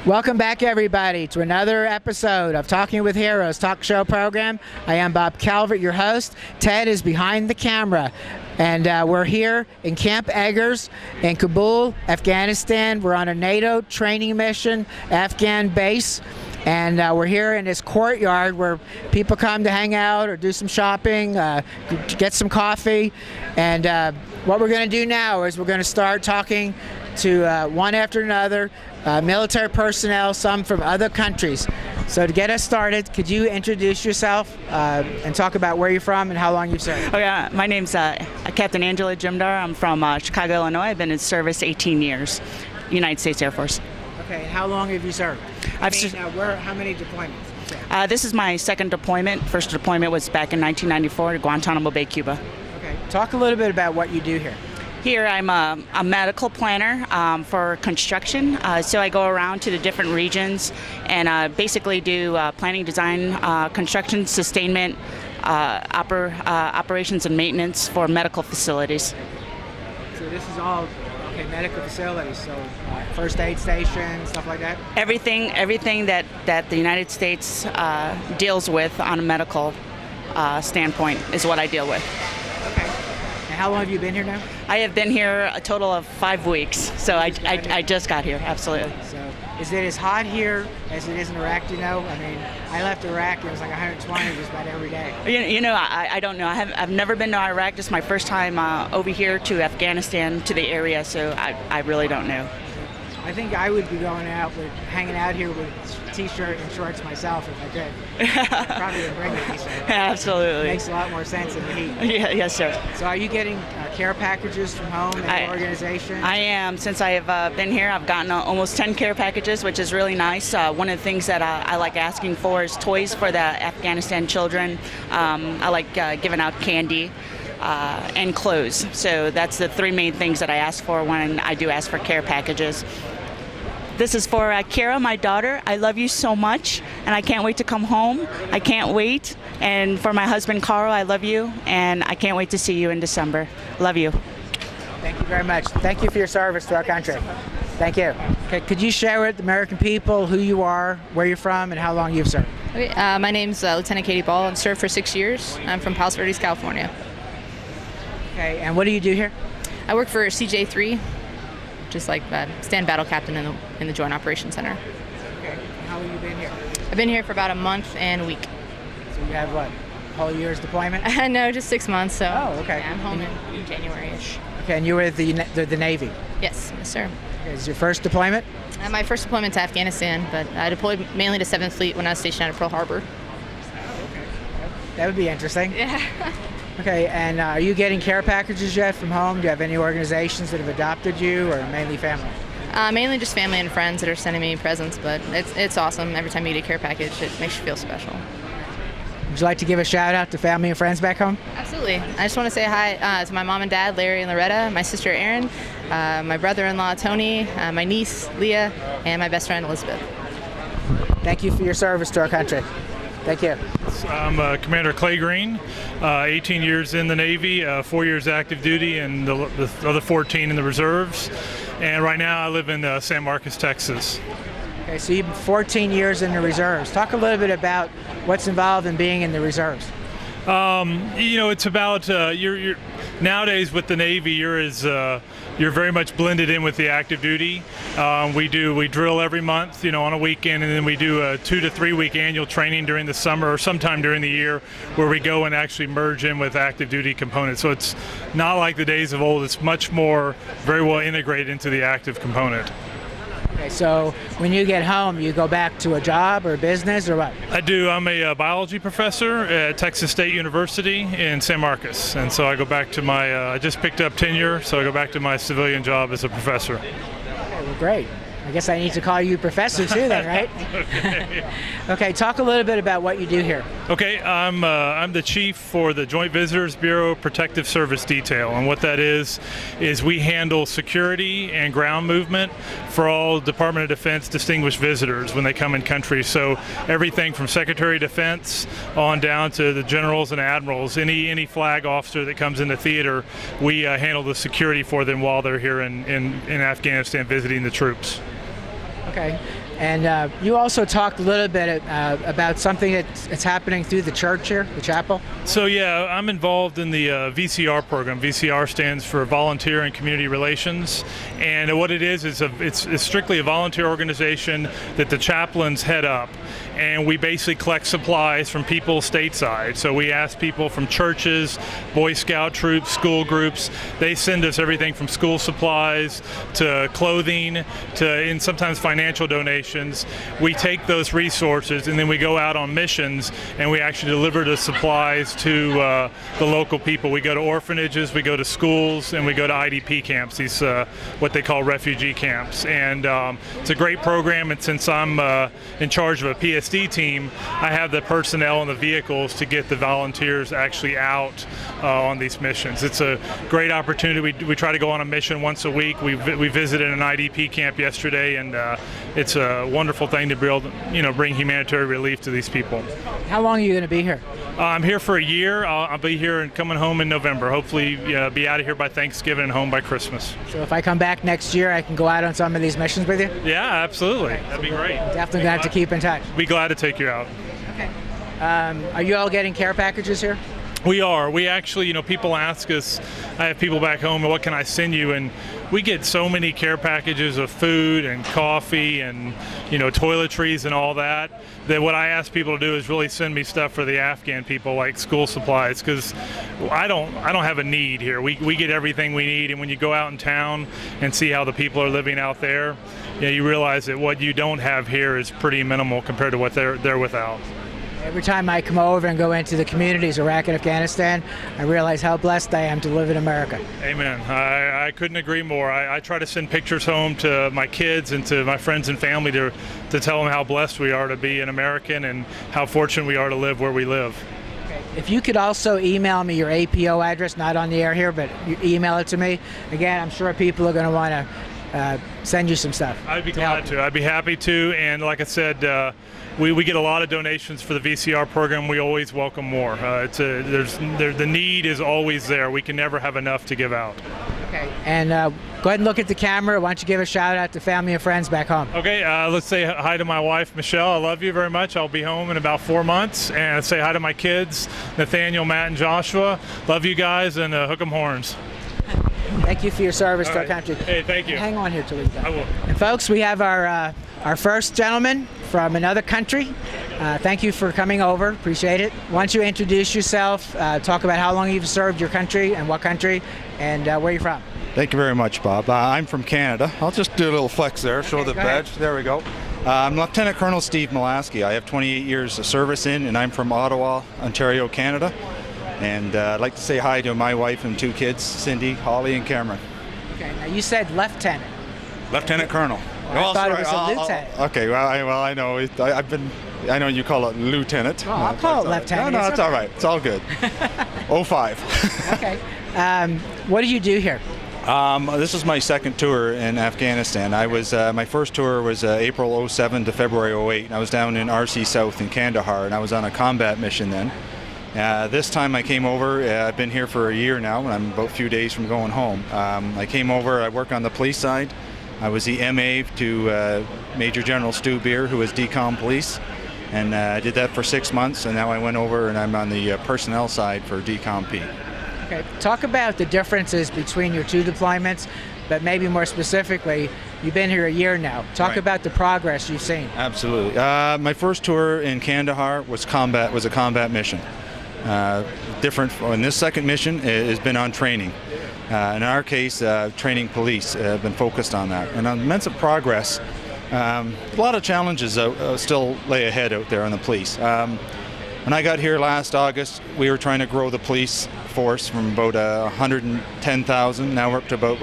Welcome back, everybody, to another episode of Talking with Heroes talk show program. I am Bob Calvert, your host. Ted is behind the camera, and we're here in Camp Eggers in Kabul, Afghanistan. We're on a NATO training mission, Afghan base, and we're here in this courtyard where people come to hang out or do some shopping, get some coffee. And what we're going to do now is we're going to start talking to one after another, military personnel, some from other countries. So to get us started, could you introduce yourself and talk about where you're from and how long you've served? Oh yeah, my name's Captain Jimder. I'm from Chicago, Illinois. I've been in service 18 years, United States Air Force. Okay, and how long have you served? How many deployments? This is my second deployment. First deployment was back in 1994 to Guantanamo Bay, Cuba. Okay, talk a little bit about what you do here. Here I'm a medical planner for construction, so I go around to the different regions and basically do planning, design, construction, sustainment, operations and maintenance for medical facilities. So this is all medical facilities, so first aid stations, stuff like that? Everything that the United States deals with on a medical standpoint is what I deal with. Okay. How long have you been here now? I have been here a total of 5 weeks, so I just got here, absolutely. So is it as hot here as it is in Iraq, do you know? I mean, I left Iraq, it was like 120 just about every day. I don't know. I've never been to Iraq. This is my first time over here to Afghanistan, to the area, so I really don't know. I think I would be hanging out here with a t-shirt and shorts myself if I could. Probably would bring a t-shirt. Absolutely. It makes a lot more sense in the heat. Yeah, yes, sir. So are you getting care packages from home and your organization? I am. Since I have been here, I've gotten almost 10 care packages, which is really nice. One of the things that I like asking for is toys for the Afghanistan children. I like giving out candy. And clothes. So that's the three main things that I ask for when I do ask for care packages. This is for Kira, my daughter. I love you so much, and I can't wait to come home. I can't wait. And for my husband, Carl, I love you, and I can't wait to see you in December. Love you. Thank you very much. Thank you for your service to our country. Thank you. Okay, could you share with the American people who you are, where you're from, and how long you've served? Okay, my name's Lieutenant Katie Ball. I've served for 6 years. I'm from Palos Verdes, California. Okay, and what do you do here? I work for CJ3, just like stand battle captain in the Joint Operations Center. Okay, how long have you been here? I've been here for about a month and a week. So you have what, whole year's deployment? No, just 6 months. So. Oh, okay. Yeah, I'm home in January-ish. Okay, and you were with the Navy? Yes, sir. Okay, is your first deployment? My first deployment to Afghanistan, but I deployed mainly to 7th Fleet when I was stationed out of Pearl Harbor. Oh, okay. That would be interesting. Yeah. Okay, and are you getting care packages yet from home? Do you have any organizations that have adopted you, or mainly family? Mainly just family and friends that are sending me presents, but it's awesome. Every time you get a care package, it makes you feel special. Would you like to give a shout out to family and friends back home? Absolutely. I just want to say hi to my mom and dad, Larry and Loretta, my sister Erin, my brother-in-law Tony, my niece Leah, and my best friend Elizabeth. Thank you for your service to our country. Thank you. I'm Commander Clay Green, 18 years in the Navy, 4 years active duty, and the other 14 in the reserves. And right now I live in San Marcos, Texas. Okay, so you've been 14 years in the reserves. Talk a little bit about what's involved in being in the reserves. It's about you're nowadays with the Navy. You're very much blended in with the active duty. We drill every month, on a weekend, and then we do a 2 to 3 week annual training during the summer or sometime during the year, where we go and actually merge in with active duty components. So it's not like the days of old. It's much more very well integrated into the active component. Okay, so when you get home, you go back to a job or business or what? I do. I'm a biology professor at Texas State University in San Marcos, and so I go back to I just picked up tenure, so I go back to my civilian job as a professor. Okay, well, great. I guess I need to call you professor too then, right? Okay. Okay, talk a little bit about what you do here. Okay, I'm the chief for the Joint Visitors Bureau Protective Service Detail, and what that is we handle security and ground movement for all Department of Defense distinguished visitors when they come in country. So everything from Secretary of Defense on down to the generals and admirals, any flag officer that comes in the theater, we handle the security for them while they're here in Afghanistan visiting the troops. Okay. And you also talked a little bit about something that's happening through the church here, the chapel. So yeah, I'm involved in the VCR program. VCR stands for Volunteer and Community Relations, and what it is it's strictly a volunteer organization that the chaplains head up, and we basically collect supplies from people stateside. So we ask people from churches, Boy Scout troops, school groups. They send us everything from school supplies to clothing and sometimes financial donations. We take those resources and then we go out on missions and we actually deliver the supplies to the local people. We go to orphanages, we go to schools, and we go to IDP camps, these what they call refugee camps. And it's a great program, and since I'm in charge of a PSD team, I have the personnel and the vehicles to get the volunteers actually out on these missions. It's a great opportunity. We try to go on a mission once a week. We visited an IDP camp yesterday, and it's a wonderful thing to be able to, bring humanitarian relief to these people. How long are you going to be here? I'm here for a year. I'll be here and coming home in November. Hopefully be out of here by Thanksgiving and home by Christmas. So if I come back next year, I can go out on some of these missions with you? Yeah, absolutely. That'd be great. Definitely going to have to keep in touch. Be glad to take you out. Okay. Are you all getting care packages here? We are. We actually, people ask us, I have people back home, what can I send you? And we get so many care packages of food and coffee and, toiletries and all that what I ask people to do is really send me stuff for the Afghan people, like school supplies, because I don't have a need here. We get everything we need, and when you go out in town and see how the people are living out there, you realize that what you don't have here is pretty minimal compared to what they're without. Every time I come over and go into the communities, Iraq and Afghanistan, I realize how blessed I am to live in America. Amen. I couldn't agree more. I try to send pictures home to my kids and to my friends and family to tell them how blessed we are to be an American and how fortunate we are to live where we live. Okay. If you could also email me your APO address, not on the air here, but you email it to me. Again, I'm sure people are going to want to send you some stuff. I'd be glad to. I'd be happy to. And like I said, we get a lot of donations for the VCR program. We always welcome more. The need is always there. We can never have enough to give out. Okay. And go ahead and look at the camera. Why don't you give a shout out to family and friends back home? Okay. Let's say hi to my wife, Michelle. I love you very much. I'll be home in about 4 months. And say hi to my kids, Nathaniel, Matt, and Joshua. Love you guys, and hook 'em horns. Thank you for your service to our country. Hey, thank you. Hang on here till he's done. I will. And folks, we have our first gentleman from another country. Thank you for coming over. Appreciate it. Why don't you introduce yourself, talk about how long you've served your country and what country, and where you're from. Thank you very much, Bob. I'm from Canada. I'll just do a little flex there, show the badge. There we go. I'm Lieutenant Colonel Steve Molaski. I have 28 years of service and I'm from Ottawa, Ontario, Canada. And I'd like to say hi to my wife and 2 kids, Cindy, Holly, and Cameron. Okay, now you said lieutenant. Lieutenant Colonel. I thought it was a lieutenant. Okay, well, I know. I know you call it lieutenant. Oh, I'll call it lieutenant. No, it's all right. It's all good. 05. Okay. What do you do here? This is my second tour in Afghanistan. My first tour was April 07 to February 08. And I was down in RC South in Kandahar, and I was on a combat mission then. This time I came over, I've been here for a year now, and I'm about a few days from going home. I came over, I work on the police side. I was the MA to Major General Stu Beer, who was decom police, and I did that for 6 months, and now I went over and I'm on the personnel side for decom P. Okay, talk about the differences between your 2 deployments, but maybe more specifically, you've been here a year now. Talk about the progress you've seen. Absolutely. My first tour in Kandahar was a combat mission. Different in this second mission has been on training. In our case, training police have been focused on that, and on immense progress. A lot of challenges still lay ahead out there on the police. When I got here last August, we were trying to grow the police force from about 110,000. Now we're up to about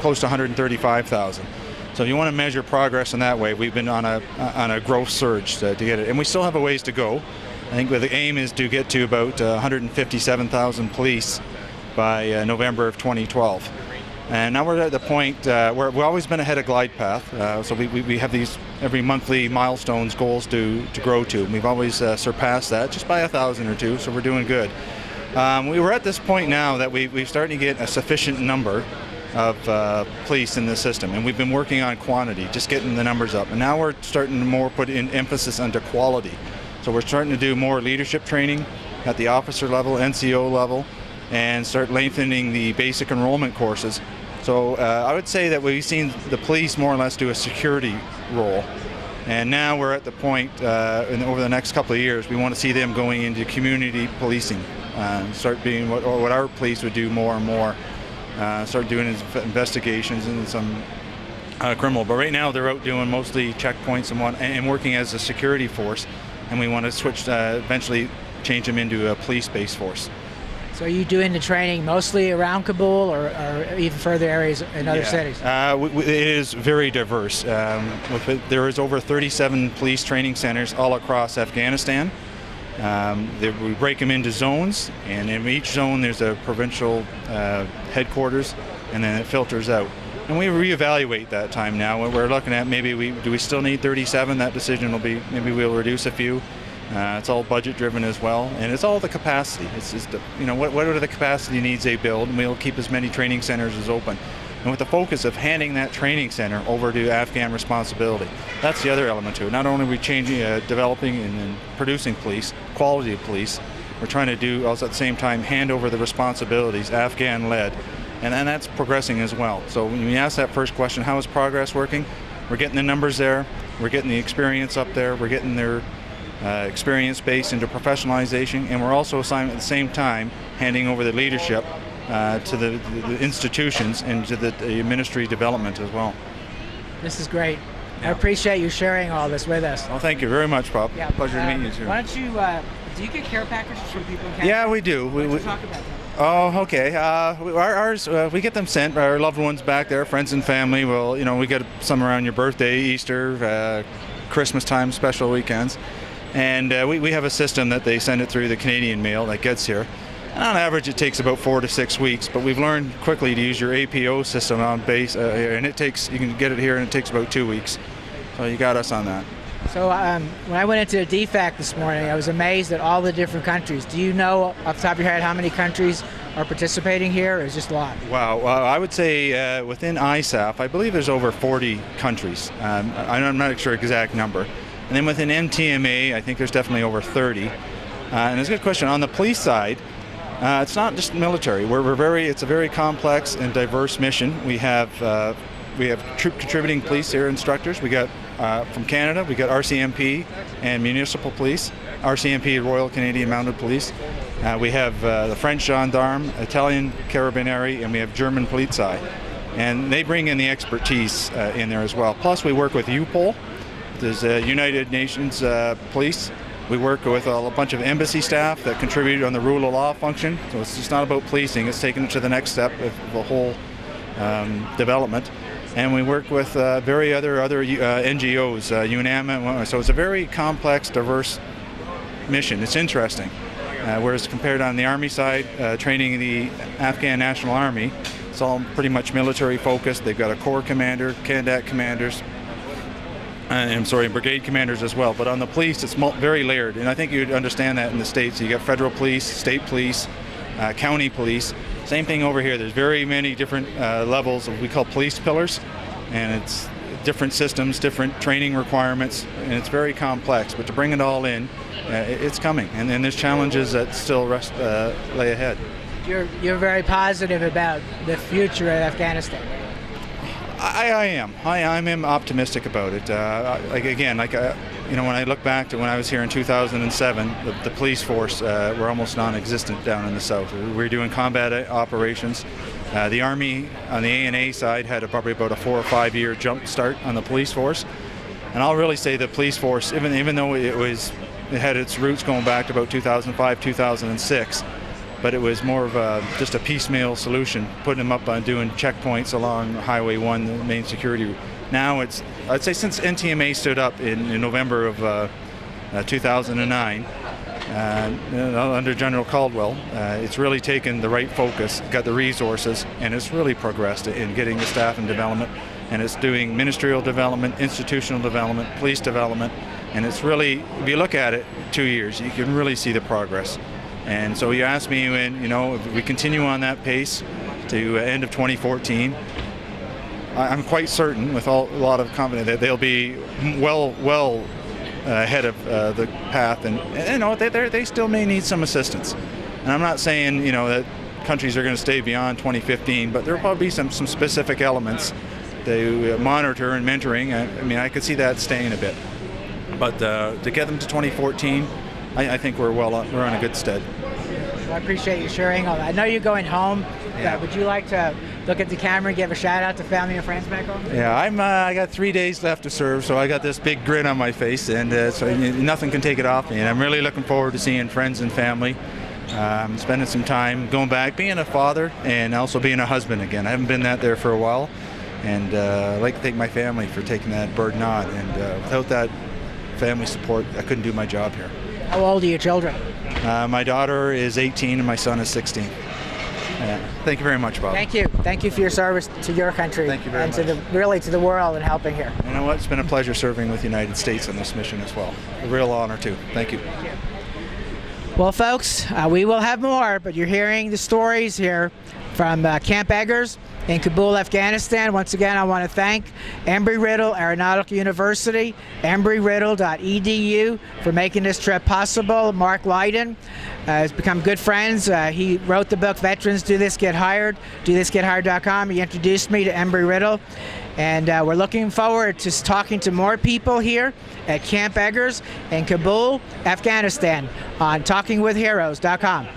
close to 135,000. So if you want to measure progress in that way, we've been on a growth surge to get it, and we still have a ways to go. I think the aim is to get to about 157,000 police by November of 2012. And now we're at the point where we've always been ahead of glide path. So we have these every monthly milestones, goals to grow to. And we've always surpassed that just by 1,000 or 2, so we're doing good. We were at this point now that we're starting to get a sufficient number of police in the system, and we've been working on quantity, just getting the numbers up. And now we're starting to more put in emphasis onto quality. So we're starting to do more leadership training at the officer level, NCO level, and start lengthening the basic enrollment courses. So I would say that we've seen the police more or less do a security role. And now we're at the point, over the next couple of years, we want to see them going into community policing, start being what our police would do more and more, start doing investigations and some criminal. But right now they're out doing mostly checkpoints and working as a security force, and we want to switch, eventually change them into a police-based force. So are you doing the training mostly around Kabul or even further areas in other cities? It is very diverse. There is over 37 police training centers all across Afghanistan. We break them into zones, and in each zone there's a provincial headquarters, and then it filters out. And we reevaluate that time now. We're looking at do we still need 37? That decision will be maybe we'll reduce a few. It's all budget driven as well, and it's all the capacity. It's just what are the capacity needs they build, and we'll keep as many training centers as open. And with the focus of handing that training center over to Afghan responsibility. That's the other element to it. Not only are we changing, developing and producing police, quality of police, we're trying to do also at the same time hand over the responsibilities, Afghan led, and that's progressing as well. So when you ask that first question, how is progress working? We're getting the numbers there, we're getting the experience up there, we're getting their experience base into professionalization, and we're also at the same time handing over the leadership to the institutions and to the ministry development as well. This is great. I appreciate you sharing all this with us. Well, thank you very much, Bob. Yeah, pleasure to meet you too. Why don't you, do you get care packages from people in Canada? Yeah, we do. Why don't you talk about that? Oh, okay. Ours, we get them sent. Our loved ones back there, friends and family. Well, we get some around your birthday, Easter, Christmas time, special weekends. And we have a system that they send it through the Canadian mail that gets here. And on average, it takes about 4 to 6 weeks, but we've learned quickly to use your APO system on base, and you can get it here, and it takes about 2 weeks. So you got us on that. So when I went into a DFAC this morning, I was amazed at all the different countries. Do you know off the top of your head how many countries are participating here, or is it just a lot? Wow, I would say within ISAF, I believe there's over 40 countries. I'm not sure exact number. And then within NTM A, I think there's definitely over 30. And it's a good question. On the police side, it's not just military. It's a very complex and diverse mission. We have troop contributing police here, instructors. We got from Canada, we got RCMP and municipal police. RCMP, Royal Canadian Mounted Police. We have the French gendarme, Italian carabinieri, and we have German Polizei. And they bring in the expertise in there as well. Plus, we work with UPOL. There's United Nations Police. We work with a bunch of embassy staff that contribute on the rule of law function. So it's just not about policing, it's taking it to the next step of the whole development. And we work with other NGOs, UNAM. So it's a very complex, diverse mission. It's interesting. Whereas compared on the Army side, training the Afghan National Army, it's all pretty much military focused. They've got a corps commander, cadet commanders, brigade commanders as well. But on the police, it's very layered, and I think you'd understand that in the States. You got federal police, state police, county police. Same thing over here. There's very many different levels of we call police pillars, and it's different systems, different training requirements, and it's very complex. But to bring it all in, it's coming, and then there's challenges that still lay ahead. You're very positive about the future of Afghanistan. I am. I'm optimistic about it. When I look back to when I was here in 2007, the police force were almost non-existent down in the south. We were doing combat operations. The Army on the A&A side had probably about a 4 or 5 year jump start on the police force. And I'll really say the police force, even though it had its roots going back to about 2005, 2006, but it was more of just a piecemeal solution, putting them up on doing checkpoints along Highway 1, the main security route. Now I'd say since NTM A stood up in November of 2009, under General Caldwell, it's really taken the right focus, got the resources, and it's really progressed in getting the staff and development, and it's doing ministerial development, institutional development, police development, and it's really, if you look at it 2 years, you can really see the progress. And so you asked me if we continue on that pace, to end of 2014. I'm quite certain, with a lot of confidence, that they'll be well ahead of the path, and you know they still may need some assistance. And I'm not saying that countries are going to stay beyond 2015, but there will probably be some specific elements to monitor and mentoring. I mean, I could see that staying a bit, but to get them to 2014, I think we're in a good stead. Well, I appreciate you sharing all that. I know you're going home. Yeah. Would you like to look at the camera and give a shout out to family and friends back home? Yeah, I got 3 days left to serve, so I got this big grin on my face, and so nothing can take it off me. And I'm really looking forward to seeing friends and family, spending some time, going back, being a father, and also being a husband again. I haven't been there for a while, and I'd like to thank my family for taking that burden on. And without that family support, I couldn't do my job here. How old are your children? My daughter is 18 and my son is 16. Thank you very much, Bob. Thank you. Thank you for your service to your country. Thank you very and much. Really to the world and helping here. You know what? It's been a pleasure serving with the United States on this mission as well. A real honor, too. Thank you. Well, folks, we will have more, but you're hearing the stories here from Camp Eggers in Kabul, Afghanistan. Once again, I want to thank Embry-Riddle Aeronautical University, embryriddle.edu, for making this trip possible. Mark Lydon has become good friends. He wrote the book, Veterans Do This, Get Hired, DoThisGetHired.com. He introduced me to Embry-Riddle, and we're looking forward to talking to more people here at Camp Eggers in Kabul, Afghanistan, on TalkingWithHeroes.com.